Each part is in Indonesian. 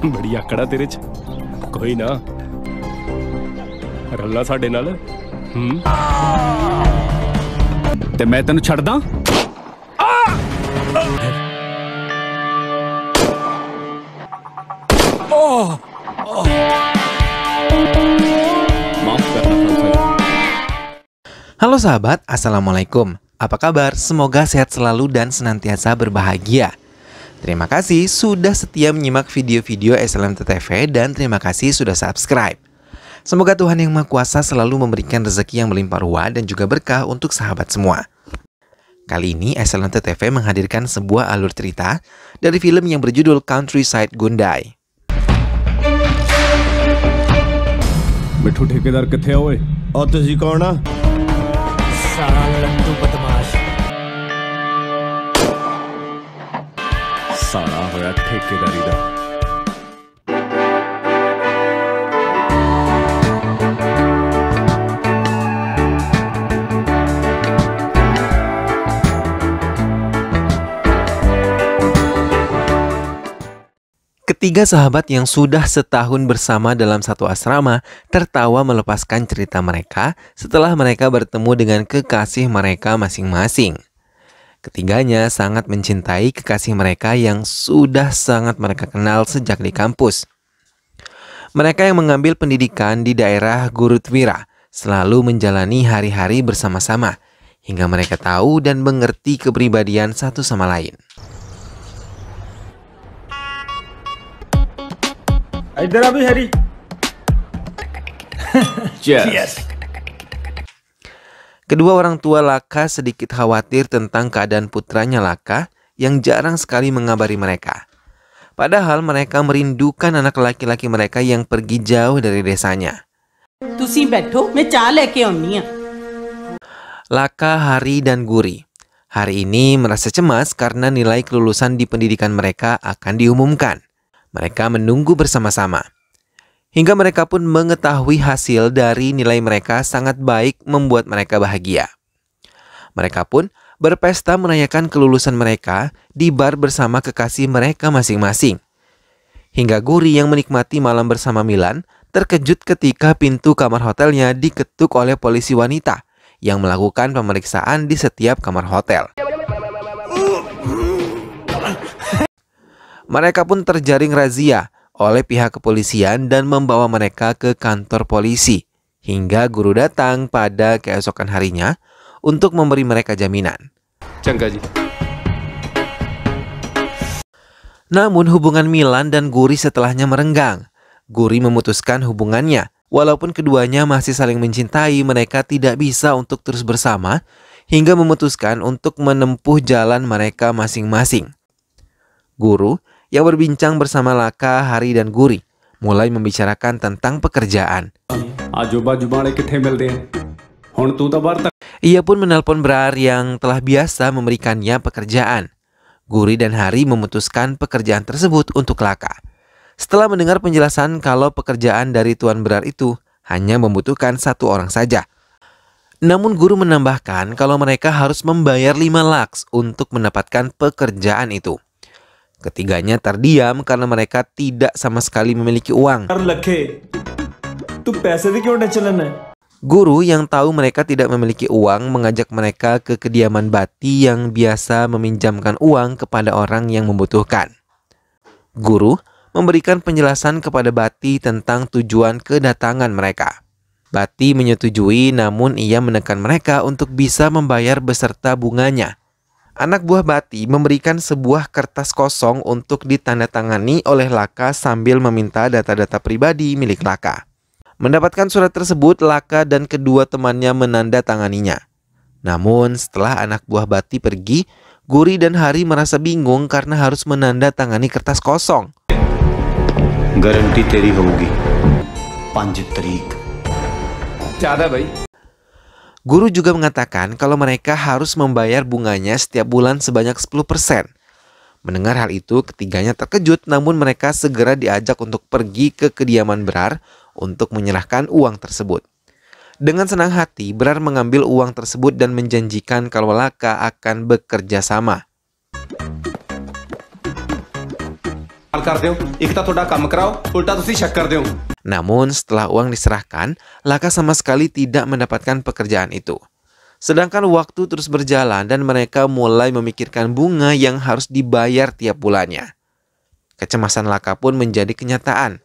बड़ी आकड़ा तेरे च कोई ना रल्ला साडे नाल ते मैं तेन छड़दा Halo sahabat, Assalamualaikum. Apa kabar? Semoga sehat selalu dan senantiasa berbahagia. Terima kasih sudah setia menyimak video-video SLMT-TV dan terima kasih sudah subscribe. Semoga Tuhan Yang Maha Kuasa selalu memberikan rezeki yang melimpah ruah dan juga berkah untuk sahabat semua. Kali ini SLMT-TV menghadirkan sebuah alur cerita dari film yang berjudul Countryside Gundai. मिठू ठेकेदार किथे ओए और तुसी कौन आ साला लट्टू बदमाश साला होया ठेकेदारी दा Ketiga sahabat yang sudah setahun bersama dalam satu asrama tertawa melepaskan cerita mereka setelah mereka bertemu dengan kekasih mereka masing-masing. Ketiganya sangat mencintai kekasih mereka yang sudah sangat mereka kenal sejak di kampus. Mereka yang mengambil pendidikan di daerah Gurutwira selalu menjalani hari-hari bersama-sama hingga mereka tahu dan mengerti kepribadian satu sama lain. इधर अभी हरी Cheers. Kedua orang tua Laka sedikit khawatir tentang keadaan putranya Laka yang jarang sekali mengabari mereka. Padahal mereka merindukan anak laki-laki mereka yang pergi jauh dari desanya. तुसी बैठो मैं चाय लेके आउनी आ Laka, Hari, dan Guri hari ini merasa cemas karena nilai kelulusan di pendidikan mereka akan diumumkan. Mereka menunggu bersama-sama. Hingga mereka pun mengetahui hasil dari nilai mereka sangat baik membuat mereka bahagia. Mereka pun berpesta merayakan kelulusan mereka di bar bersama kekasih mereka masing-masing. Hingga Guri yang menikmati malam bersama Milan terkejut ketika pintu kamar hotelnya diketuk oleh polisi wanita yang melakukan pemeriksaan di setiap kamar hotel. Mereka pun terjaring razia oleh pihak kepolisian dan membawa mereka ke kantor polisi hingga guru datang pada keesokan harinya untuk memberi mereka jaminan. चंगा जी Namun hubungan Milan dan Guri setelahnya merenggang. Guri memutuskan hubungannya. Walaupun keduanya masih saling mencintai, mereka tidak bisa untuk terus bersama hingga memutuskan untuk menempuh jalan mereka masing-masing. Guru yang berbincang bersama Laka, Hari, dan Guri mulai membicarakan tentang pekerjaan. आजू-बाजू वाले किथे मिलदे हैं हुण तू तां बाहर तक Ia pun menelpon Brar yang telah biasa memberikannya pekerjaan. Guri dan Hari memutuskan pekerjaan tersebut untuk Laka. Setelah mendengar penjelasan kalau pekerjaan dari Tuan Brar itu hanya membutuhkan satu orang saja. Namun Guru menambahkan kalau mereka harus membayar 5 lakhs untuk mendapatkan pekerjaan itu. Ketiganya terdiam karena mereka tidak sama sekali memiliki uang. लखे तू पैसे दी क्यों टेंशन लेना है Guru yang tahu mereka tidak memiliki uang mengajak mereka ke kediaman Bati yang biasa meminjamkan uang kepada orang yang membutuhkan. Guru memberikan penjelasan kepada Bati tentang tujuan kedatangan mereka. Bati menyetujui, namun ia menekan mereka untuk bisa membayar beserta bunganya. Anak buah Bati memberikan sebuah kertas kosong untuk ditandatangani oleh Laka sambil meminta data-data pribadi milik Laka. Mendapatkan surat tersebut, Laka dan kedua temannya menandatanganinya. Namun setelah anak buah Bati pergi, Guri dan Hari merasa bingung karena harus menandatangani kertas kosong. Guarantee तेरी होगी 5 तारीख ज्यादा भाई Guru juga mengatakan kalau mereka harus membayar bunganya setiap bulan sebanyak 10%. Mendengar hal itu, ketiganya terkejut, namun mereka segera diajak untuk pergi ke kediaman Brar untuk menyerahkan uang tersebut. Dengan senang hati, Brar mengambil uang tersebut dan menjanjikan kalau Laka akan bekerja sama. कर दिओ एक तां तुहाडा काम कराओ उल्टा तुसीं शक कर दिओ। Namun setelah uang diserahkan, Laka sama sekali tidak mendapatkan pekerjaan itu. Sedangkan waktu terus berjalan dan mereka mulai memikirkan bunga yang harus dibayar tiap bulannya. Kecemasan Laka pun menjadi kenyataan.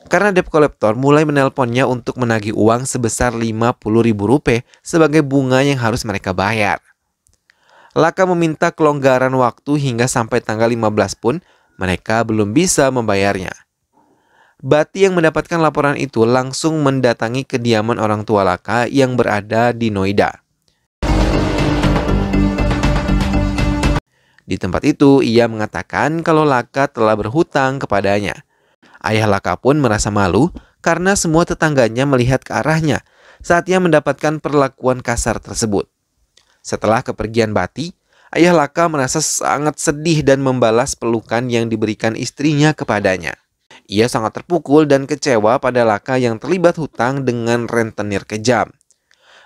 Karena debt collector mulai menelponnya untuk menagih uang sebesar Rp50.000 sebagai bunga yang harus mereka bayar. Laka meminta kelonggaran waktu hingga sampai tanggal 15 pun mereka belum bisa membayarnya. Bati yang mendapatkan laporan itu langsung mendatangi kediaman orang tua Laka yang berada di Noida. Di tempat itu, ia mengatakan kalau Laka telah berhutang kepadanya. Ayah Laka pun merasa malu karena semua tetangganya melihat ke arahnya saat ia mendapatkan perlakuan kasar tersebut. Setelah kepergian Bati, ayah Laka merasa sangat sedih dan membalas pelukan yang diberikan istrinya kepadanya. Ia sangat terpukul dan kecewa pada Laka yang terlibat hutang dengan rentenir kejam.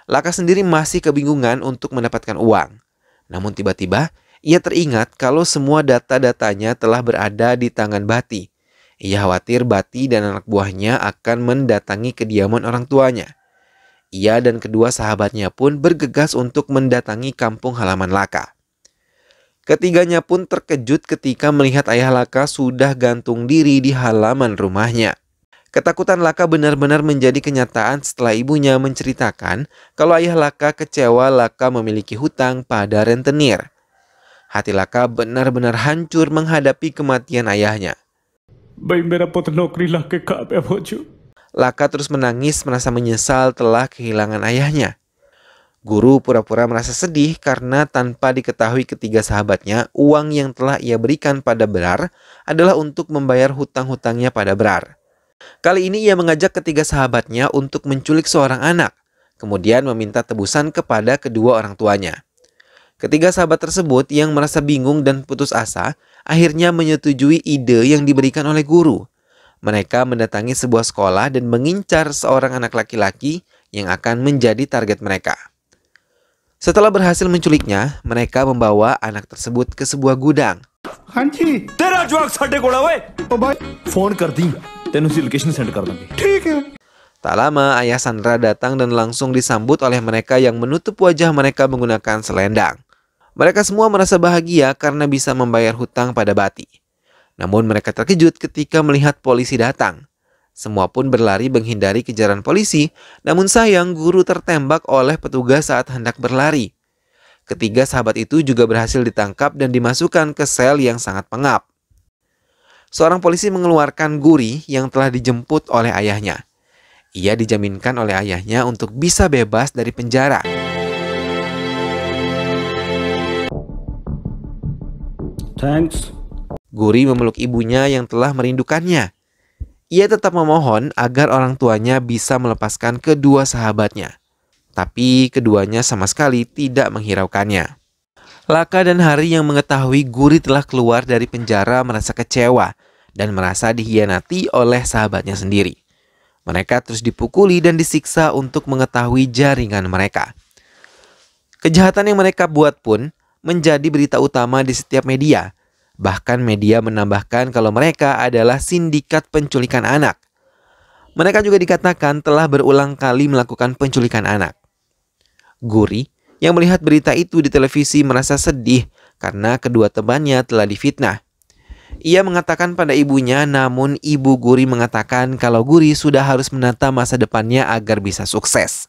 Laka sendiri masih kebingungan untuk mendapatkan uang. Namun tiba-tiba, ia teringat kalau semua data-datanya telah berada di tangan Bati. Ia khawatir Bati dan anak buahnya akan mendatangi kediaman orang tuanya. Ia dan kedua sahabatnya pun bergegas untuk mendatangi kampung halaman Laka. Ketiganya pun terkejut ketika melihat ayah Laka sudah gantung diri di halaman rumahnya. Ketakutan Laka benar-benar menjadi kenyataan setelah ibunya menceritakan kalau ayah Laka kecewa Laka memiliki hutang pada rentenir. Hati Laka benar-benar hancur menghadapi kematian ayahnya. भाई मेरा पुत्र नौकरी लग के कामयाब हो चुका। Laka terus menangis merasa menyesal telah kehilangan ayahnya. Guru pura-pura merasa sedih karena tanpa diketahui ketiga sahabatnya, uang yang telah ia berikan pada Berar adalah untuk membayar hutang-hutangnya pada Berar. Kali ini ia mengajak ketiga sahabatnya untuk menculik seorang anak, kemudian meminta tebusan kepada kedua orang tuanya. Ketiga sahabat tersebut yang merasa bingung dan putus asa, akhirnya menyetujui ide yang diberikan oleh guru. Mereka mendatangi sebuah sekolah dan mengincar seorang anak laki-laki yang akan menjadi target mereka. Setelah berhasil menculiknya, mereka membawa anak tersebut ke sebuah gudang. हांजी तेरा जवाक साडे कोल ओए ओ भाई फोन कर दी तेन उसकी location send कर देंगे ठीक है। Tak lama, ayah Sandra datang dan langsung disambut oleh mereka yang menutup wajah mereka menggunakan selendang. Mereka semua merasa bahagia karena bisa membayar hutang pada Bati. Namun mereka terkejut ketika melihat polisi datang. Semua pun berlari menghindari kejaran polisi, namun sayang guru tertembak oleh petugas saat hendak berlari. Ketiga sahabat itu juga berhasil ditangkap dan dimasukkan ke sel yang sangat pengap. Seorang polisi mengeluarkan Guri yang telah dijemput oleh ayahnya. Ia dijaminkan oleh ayahnya untuk bisa bebas dari penjara. Thanks. Guri memeluk ibunya yang telah merindukannya. Ia tetap memohon agar orang tuanya bisa melepaskan kedua sahabatnya. Tapi keduanya sama sekali tidak menghiraukannya. Laka dan Hari yang mengetahui Guri telah keluar dari penjara merasa kecewa dan merasa dikhianati oleh sahabatnya sendiri. Mereka terus dipukuli dan disiksa untuk mengetahui jaringan mereka. Kejahatan yang mereka buat pun menjadi berita utama di setiap media. Bahkan media menambahkan kalau mereka adalah sindikat penculikan anak. Mereka juga dikatakan telah berulang kali melakukan penculikan anak. Guri yang melihat berita itu di televisi merasa sedih karena kedua temannya telah difitnah. Ia mengatakan pada ibunya, namun ibu Guri mengatakan kalau Guri sudah harus menata masa depannya agar bisa sukses.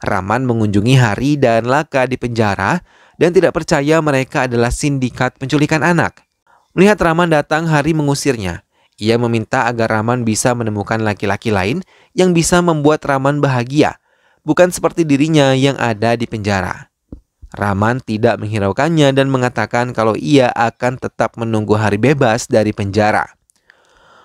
Raman mengunjungi Hari dan Laka di penjara dan tidak percaya mereka adalah sindikat penculikan anak. Melihat Raman datang, Hari mengusirnya. Ia meminta agar Raman bisa menemukan laki-laki lain yang bisa membuat Raman bahagia, bukan seperti dirinya yang ada di penjara. Raman tidak menghiraukannya dan mengatakan kalau ia akan tetap menunggu Hari bebas dari penjara.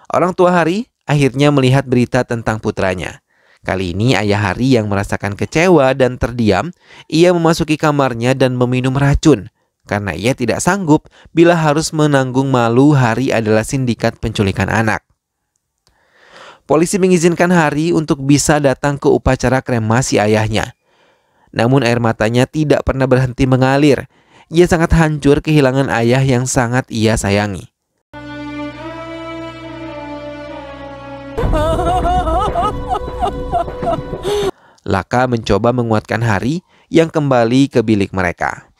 Orang tua Hari akhirnya melihat berita tentang putranya. Kali ini ayah Hari yang merasakan kecewa dan terdiam, ia memasuki kamarnya dan meminum racun. Karena ia tidak sanggup bila harus menanggung malu Hari adalah sindikat penculikan anak. Polisi mengizinkan Hari untuk bisa datang ke upacara kremasi ayahnya. Namun air matanya tidak pernah berhenti mengalir. Ia sangat hancur kehilangan ayah yang sangat ia sayangi. Laka mencoba menguatkan Hari yang kembali ke bilik mereka.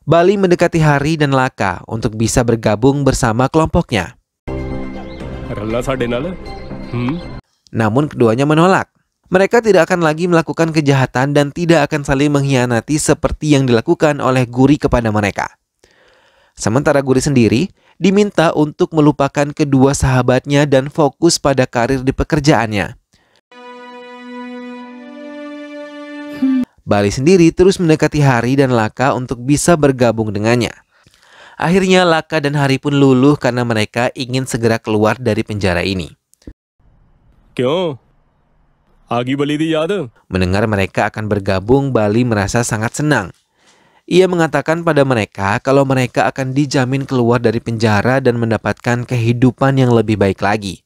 Bali mendekati Hari dan Laka untuk bisa bergabung bersama kelompoknya. Namun keduanya menolak. Mereka tidak akan lagi melakukan kejahatan dan tidak akan saling mengkhianati seperti yang dilakukan oleh Guri kepada mereka. Sementara Guri sendiri diminta untuk melupakan kedua sahabatnya dan fokus pada karir di pekerjaannya. Bali sendiri terus mendekati Hari dan Laka untuk bisa bergabung dengannya. Akhirnya Laka dan Hari pun luluh karena mereka ingin segera keluar dari penjara ini. Mendengar mereka akan bergabung, Bali merasa sangat senang. Ia mengatakan pada mereka kalau mereka akan dijamin keluar dari penjara dan mendapatkan kehidupan yang lebih baik lagi.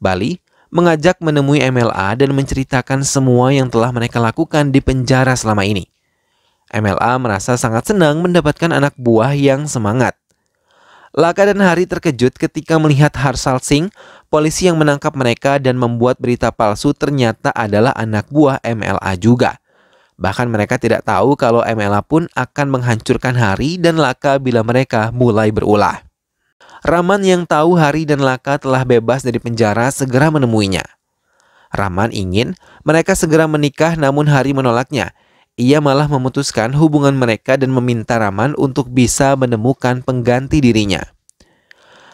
Bali mengajak menemui MLA dan menceritakan semua yang telah mereka lakukan di penjara selama ini. MLA merasa sangat senang mendapatkan anak buah yang semangat. Laka dan Hari terkejut ketika melihat Harshal Singh, polisi yang menangkap mereka dan membuat berita palsu, ternyata adalah anak buah MLA juga. Bahkan mereka tidak tahu kalau MLA pun akan menghancurkan Hari dan Laka bila mereka mulai berulah. Rahman yang tahu Hari dan Laka telah bebas dari penjara segera menemuinya. Rahman ingin mereka segera menikah, namun Hari menolaknya. Ia malah memutuskan hubungan mereka dan meminta Rahman untuk bisa menemukan pengganti dirinya.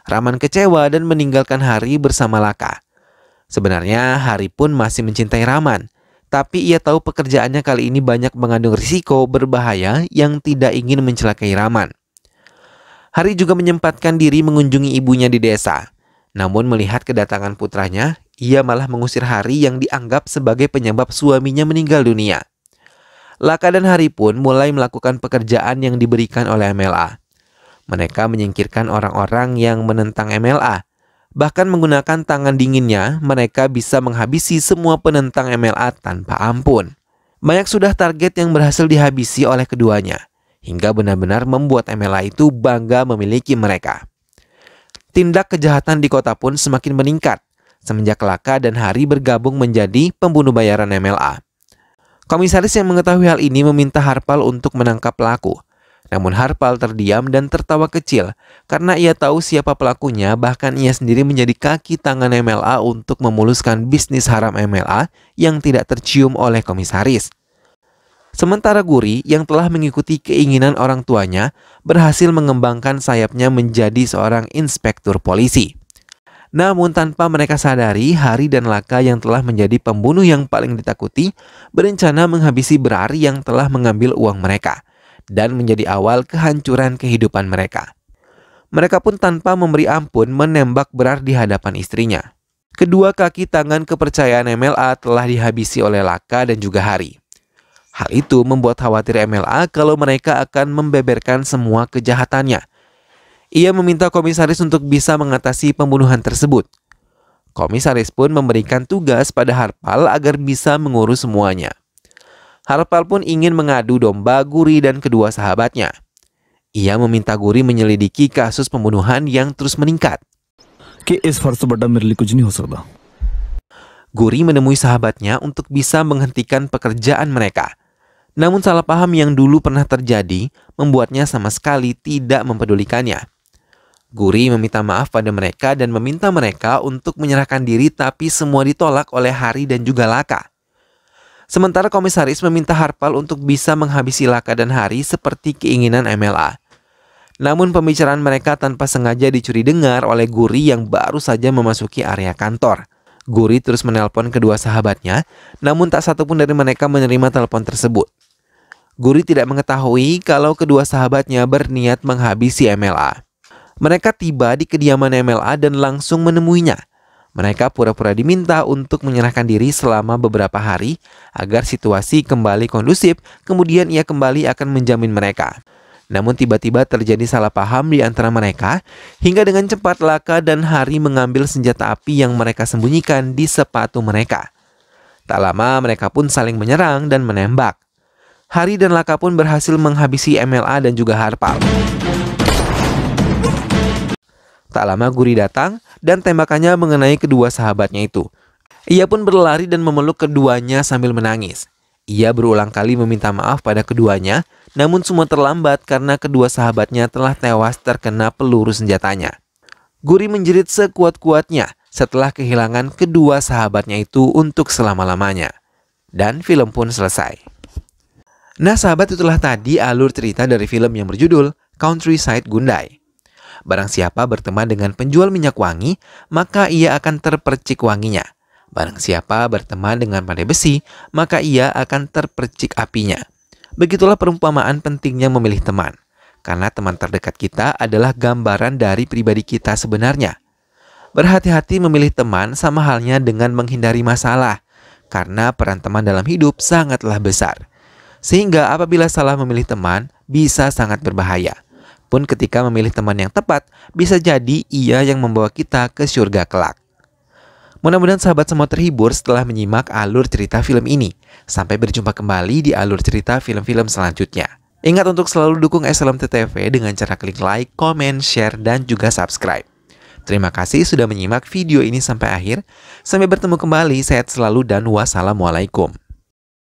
Rahman kecewa dan meninggalkan Hari bersama Laka. Sebenarnya Hari pun masih mencintai Rahman, tapi ia tahu pekerjaannya kali ini banyak mengandung risiko berbahaya yang tidak ingin mencelakai Rahman. Hari juga menyempatkan diri mengunjungi ibunya di desa. Namun melihat kedatangan putranya, ia malah mengusir Hari yang dianggap sebagai penyebab suaminya meninggal dunia. Laka dan Hari pun mulai melakukan pekerjaan yang diberikan oleh MLA. Mereka menyingkirkan orang-orang yang menentang MLA. Bahkan menggunakan tangan dinginnya, mereka bisa menghabisi semua penentang MLA tanpa ampun. Banyak sudah target yang berhasil dihabisi oleh keduanya, hingga benar-benar membuat MLA itu bangga memiliki mereka. Tindak kejahatan di kota pun semakin meningkat semenjak Laka dan Hari bergabung menjadi pembunuh bayaran MLA. Komisaris yang mengetahui hal ini meminta Harpal untuk menangkap pelaku. Namun Harpal terdiam dan tertawa kecil karena ia tahu siapa pelakunya, bahkan ia sendiri menjadi kaki tangan MLA untuk memuluskan bisnis haram MLA yang tidak tercium oleh komisaris. Sementara Guri yang telah mengikuti keinginan orang tuanya berhasil mengembangkan sayapnya menjadi seorang inspektur polisi. Namun tanpa mereka sadari, Hari dan Laka yang telah menjadi pembunuh yang paling ditakuti berencana menghabisi Berari yang telah mengambil uang mereka dan menjadi awal kehancuran kehidupan mereka. Mereka pun tanpa memberi ampun menembak Berar di hadapan istrinya. Kedua kaki tangan kepercayaan MLA telah dihabisi oleh Laka dan juga Hari. Hal itu membuat khawatir MLA kalau mereka akan membeberkan semua kejahatannya. Ia meminta komisaris untuk bisa mengatasi pembunuhan tersebut. Komisaris pun memberikan tugas pada Harpal agar bisa mengurus semuanya. Harpal pun ingin mengadu domba Guri dan kedua sahabatnya. Ia meminta Guri menyelidiki kasus pembunuhan yang terus meningkat. Guri menemui sahabatnya untuk bisa menghentikan pekerjaan mereka. Namun salah paham yang dulu pernah terjadi membuatnya sama sekali tidak mempedulikannya. Guri meminta maaf pada mereka dan meminta mereka untuk menyerahkan diri, tapi semua ditolak oleh Hari dan juga Laka. Sementara komisaris meminta Harpal untuk bisa menghabisi Laka dan Hari seperti keinginan MLA. Namun pembicaraan mereka tanpa sengaja dicuri dengar oleh Guri yang baru saja memasuki area kantor. Guri terus menelpon kedua sahabatnya, namun tak satupun dari mereka menerima telepon tersebut. Guri tidak mengetahui kalau kedua sahabatnya berniat menghabisi MLA. Mereka tiba di kediaman MLA dan langsung menemuinya. Mereka pura-pura diminta untuk menyerahkan diri selama beberapa hari agar situasi kembali kondusif, kemudian ia kembali akan menjamin mereka. Namun tiba-tiba terjadi salah paham di antara mereka, hingga dengan cepat Laka dan Hari mengambil senjata api yang mereka sembunyikan di sepatu mereka. Tak lama mereka pun saling menyerang dan menembak. Hari dan Laka pun berhasil menghabisi MLA dan juga Harpal. Tak lama Guri datang dan tembakannya mengenai kedua sahabatnya itu. Ia pun berlari dan memeluk keduanya sambil menangis. Ia berulang kali meminta maaf pada keduanya, namun semua terlambat karena kedua sahabatnya telah tewas terkena peluru senjatanya. Guri menjerit sekuat-kuatnya setelah kehilangan kedua sahabatnya itu untuk selama-lamanya. Dan film pun selesai. Nah sahabat, itulah tadi alur cerita dari film yang berjudul Countryside Gundai. Barang siapa berteman dengan penjual minyak wangi, maka ia akan terpercik wanginya. Barang siapa berteman dengan pandai besi, maka ia akan terpercik apinya. Begitulah perumpamaan pentingnya memilih teman. Karena teman terdekat kita adalah gambaran dari pribadi kita sebenarnya. Berhati-hati memilih teman sama halnya dengan menghindari masalah. Karena peran teman dalam hidup sangatlah besar. Sehingga apabila salah memilih teman, bisa sangat berbahaya. Pun ketika memilih teman yang tepat, bisa jadi ia yang membawa kita ke surga kelak. Mudah-mudahan sahabat semua terhibur setelah menyimak alur cerita film ini. Sampai berjumpa kembali di alur cerita film-film selanjutnya. Ingat untuk selalu dukung SLMT-TV dengan cara klik like, comment, share, dan juga subscribe. Terima kasih sudah menyimak video ini sampai akhir. Sampai bertemu kembali, sehat selalu dan wassalamualaikum.